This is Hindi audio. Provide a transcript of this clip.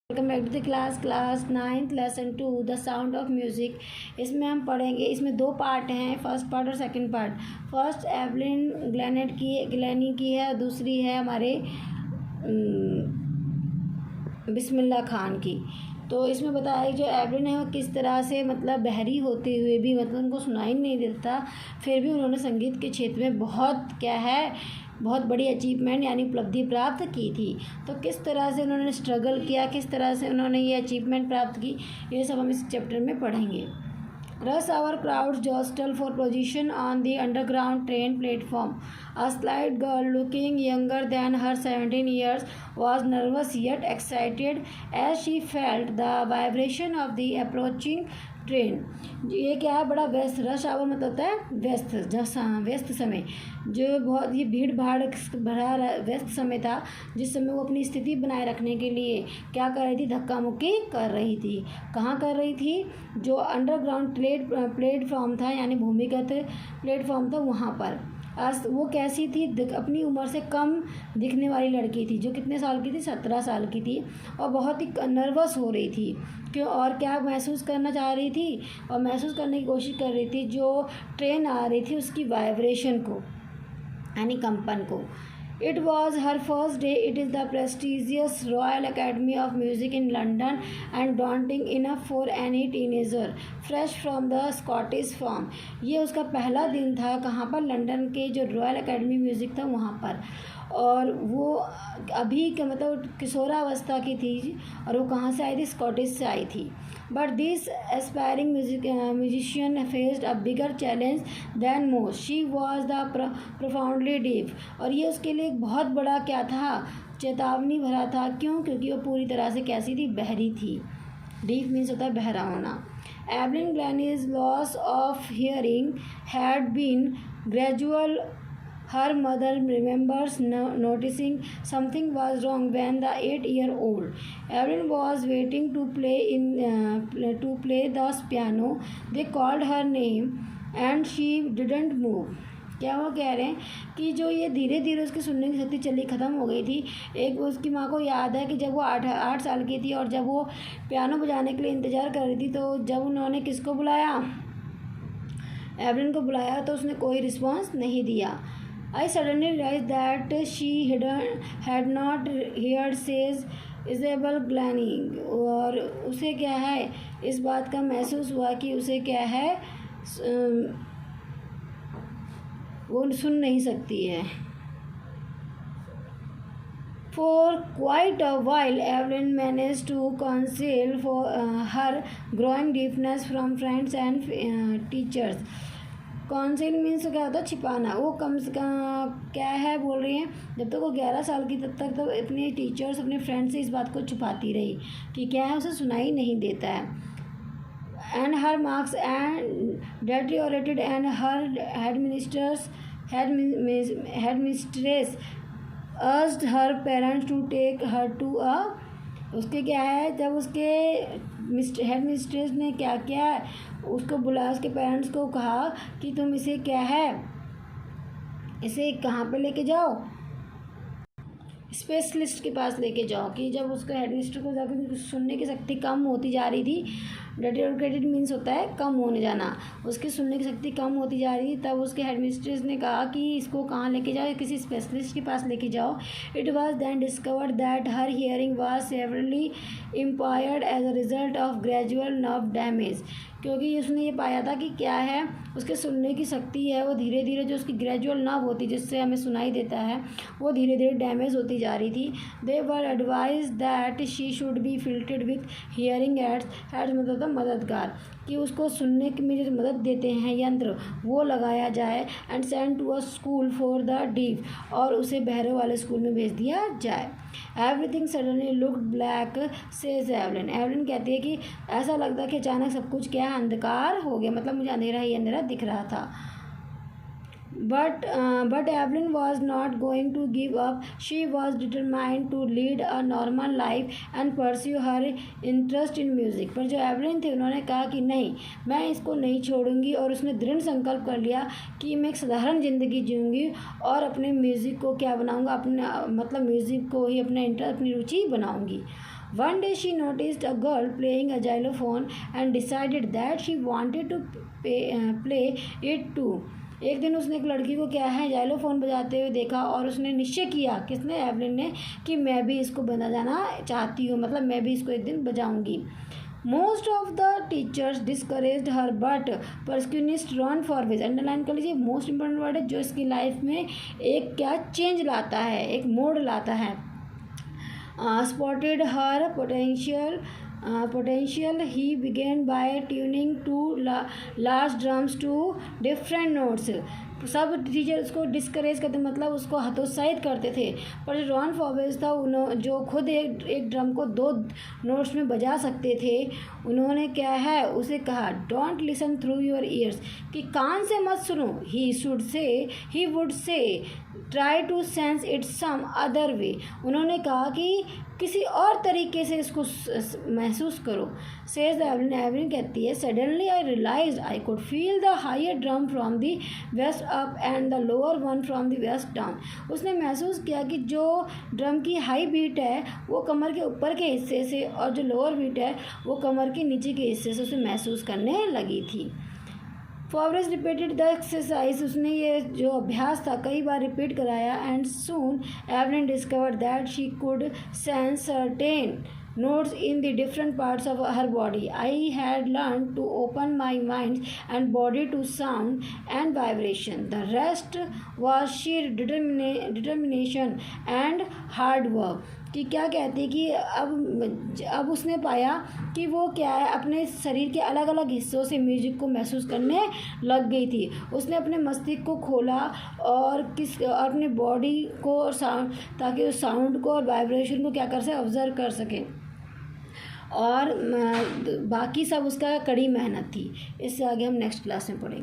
Welcome back to the class 9th lesson 2 the sound of music. इसमें हम पढ़ेंगे, इसमें दो पार्ट हैं, फर्स्ट पार्ट और second part. First Evelyn Glennie की है, दूसरी है हमारे बिस्मिल्लाह खान की। तो इसमें बताया कि जो एवलिन है वो किस तरह से मतलब बहरी होते हुए भी मतलब उनको सुनाई नहीं देता, फिर भी उन्होंने संगीत के क्षेत्र में बहुत बड़ी अचीवमेंट यानी उपलब्धि प्राप्त की थी। तो किस तरह से उन्होंने स्ट्रगल किया, किस तरह से उन्होंने ये अचीवमेंट प्राप्त की, ये सब हम इस चैप्टर में पढ़ेंगे। Rush hour crowds jostle for position on the underground train platform. A slight girl looking younger than her 17 years was nervous yet excited as she felt the vibration of the approaching train. ये क्या है, बड़ा व्यस्त, रश आवर मतलब होता है व्यस्त, व्यस्त समय, जो बहुत ये भीड़ भाड़ भरा व्यस्त समय था, जिस समय वो अपनी स्थिति बनाए रखने के लिए क्या कर रही थी, धक्का मुक्की कर रही थी। कहाँ कर रही थी? जो अंडरग्राउंड प्लेटफॉर्म था यानी भूमिगत प्लेटफॉर्म था, वहाँ पर। वो कैसी थी? अपनी उम्र से कम दिखने वाली लड़की थी, जो कितने साल की थी? 17 साल की थी, और बहुत ही नर्वस हो रही थी। क्यों? और क्या महसूस करना चाह रही थी? और महसूस करने की कोशिश कर रही थी जो ट्रेन आ रही थी उसकी वाइब्रेशन को, यानी कंपन को। It was her first day. It is the prestigious Royal Academy of Music in London and daunting enough for any teenager fresh from the Scottish farm. ये उसका पहला दिन था, कहाँ पर? लंदन के जो रॉयल एकेडमी म्यूज़िक था वहाँ पर। और वो अभी का मतलब किशोरावस्था की थी, और वो कहाँ से आई थी? स्कॉटिश से आई थी। But this aspiring musician faced a bigger challenge than most. She was the profoundly deep. और ये उसके लिए एक बहुत बड़ा क्या था? चेतावनी भरा था। क्यों? क्योंकि वो पूरी तरह से कैसी थी? बहरी थी। डीप मीन्स होता है बहरा होना। Evelyn Glennie's loss of hearing had been gradual. Her mother remembers noticing something was wrong when the 8-year-old Evelyn was waiting to play the piano. They called her name and she didn't move. क्या वो कह रहे हैं कि जो ये धीरे धीरे उसकी सुनने की शक्ति चली ख़त्म हो गई थी। एक उसकी माँ को याद है कि जब वो 8 साल की थी और जब वो पियानो बजाने के लिए इंतज़ार कर रही थी, तो जब उन्होंने किसको बुलाया, एवलिन को बुलाया, तो उसने कोई रिस्पॉन्स नहीं दिया। I suddenly realized that she had not heard says Isabel Glennie. और उसे क्या है, इस बात का महसूस हुआ कि उसे क्या है, वो सुन नहीं सकती है। For quite a while, Evelyn managed to conceal her growing deafness from friends and teachers. Council means क्या होता है? छिपाना। वो कम से कम क्या है बोल रही हैं, जब तक वो 11 साल की तब तक तो अपने टीचर्स, अपने फ्रेंड्स से इस बात को छुपाती रही कि क्या है, उसे सुनाई नहीं देता है। And her marks and deteriorated and her headmistress urged her parents to take her to a. उसके क्या है, जब उसके हेड मिस्ट्रेस ने क्या किया, उसको बुलाया, उसके पेरेंट्स को कहा कि तुम इसे क्या है, इसे कहाँ पे लेके जाओ, स्पेशलिस्ट के पास लेके जाओ। कि जब उसको हेडमिस्टर को जाकर सुनने की शक्ति कम होती जा रही थी, डेटेरोकेटेड मीन्स होता है कम होने जाना, उसकी सुनने की शक्ति कम होती जा रही थी, तब उसके हेडमिस्ट्रेस ने कहा कि इसको कहाँ लेके जाओ, किसी स्पेशलिस्ट के पास लेके जाओ। It was then discovered that her hearing was severely impaired as a result of gradual nerve damage. क्योंकि उसने ये पाया था कि क्या है, उसके सुनने की शक्ति है वो धीरे धीरे, जो उसकी ग्रेजुअल नर्व होती जिससे हमें सुनाई देता है, वो धीरे धीरे डैमेज होती जा रही थी। They were advise that she should be fitted with hearing aids मतलब मददगार, कि उसको सुनने में जो मदद देते हैं यंत्र, वो लगाया जाए। And send to a school for the deaf, और उसे बहरों वाले स्कूल में भेज दिया जाए। Everything suddenly looked black says Evelyn. Evelyn कहती है कि ऐसा लगता है कि अचानक सब कुछ क्या अंधकार हो गया, मतलब मुझे अंधेरा ही अंधेरा दिख रहा था। But Evelyn was not going to give up. She was determined to lead a normal life and pursue her interest in music. पर जो एवलिन थी, उन्होंने कहा कि नहीं, मैं इसको नहीं छोड़ूंगी, और उसने दृढ़ संकल्प कर लिया कि मैं एक साधारण ज़िंदगी जीऊँगी और अपने म्यूज़िक को क्या बनाऊँगा, अपने मतलब म्यूज़िक को ही अपना इंटरेस्ट, अपनी रुचि बनाऊँगी। One day she noticed a girl playing a xylophone and decided that she wanted to play it too. एक दिन उसने एक लड़की को क्या है जाइलोफोन बजाते हुए देखा और उसने निश्चय किया, किसने, एवलिन ने, कि मैं भी इसको बजाना चाहती हूँ, मतलब मैं भी इसको एक दिन बजाऊंगी. Most of the teachers discouraged her but percussionist Ron Forbes. Underline कर लीजिए, मोस्ट इंपॉर्टेंट वर्ड है जो इसकी लाइफ में एक क्या चेंज लाता है, एक मोड़ लाता है. Spotted her potential, he began by tuning two large drums to different notes. सब टीचर उसको डिस्करेज करते, मतलब उसको हतोत्साहित करते थे, पर जो रॉन फॉर्बेज था जो खुद एक ड्रम को 2 नोट्स में बजा सकते थे, उन्होंने क्या है उसे कहा don't listen through your ears, कि कान से मत सुनो. He would say try to sense it some other way. उन्होंने कहा कि किसी और तरीके से इसको महसूस करो. सेज एवलिन कहती है suddenly I realise I could feel the higher drum from the waist up and the lower one from the waist down. उसने महसूस किया कि जो ड्रम की हाई बीट है वो कमर के ऊपर के हिस्से से और जो लोअर बीट है वो कमर के नीचे के हिस्से से उसे महसूस करने लगी थी. फॉर्बेज रिपीटेड द एक्सरसाइज. उसने ये जो अभ्यास था कई बार रिपीट कराया. And soon Evelyn discovered that she could sense certain notes in the different parts of her body. I had learned to open my mind and body to sound and vibration. The rest was sheer determination and hard work. कि क्या कहती कि अब उसने पाया कि वो क्या है अपने शरीर के अलग अलग हिस्सों से म्यूजिक को महसूस करने लग गई थी. उसने अपने मस्तिष्क को खोला और अपने बॉडी को और साउंड, ताकि उस साउंड को और वाइब्रेशन को क्या कर सके, ऑब्जर्व कर सके. और बाकी सब उसका कड़ी मेहनत थी. इससे आगे हम नेक्स्ट क्लास में पढ़ेंगे.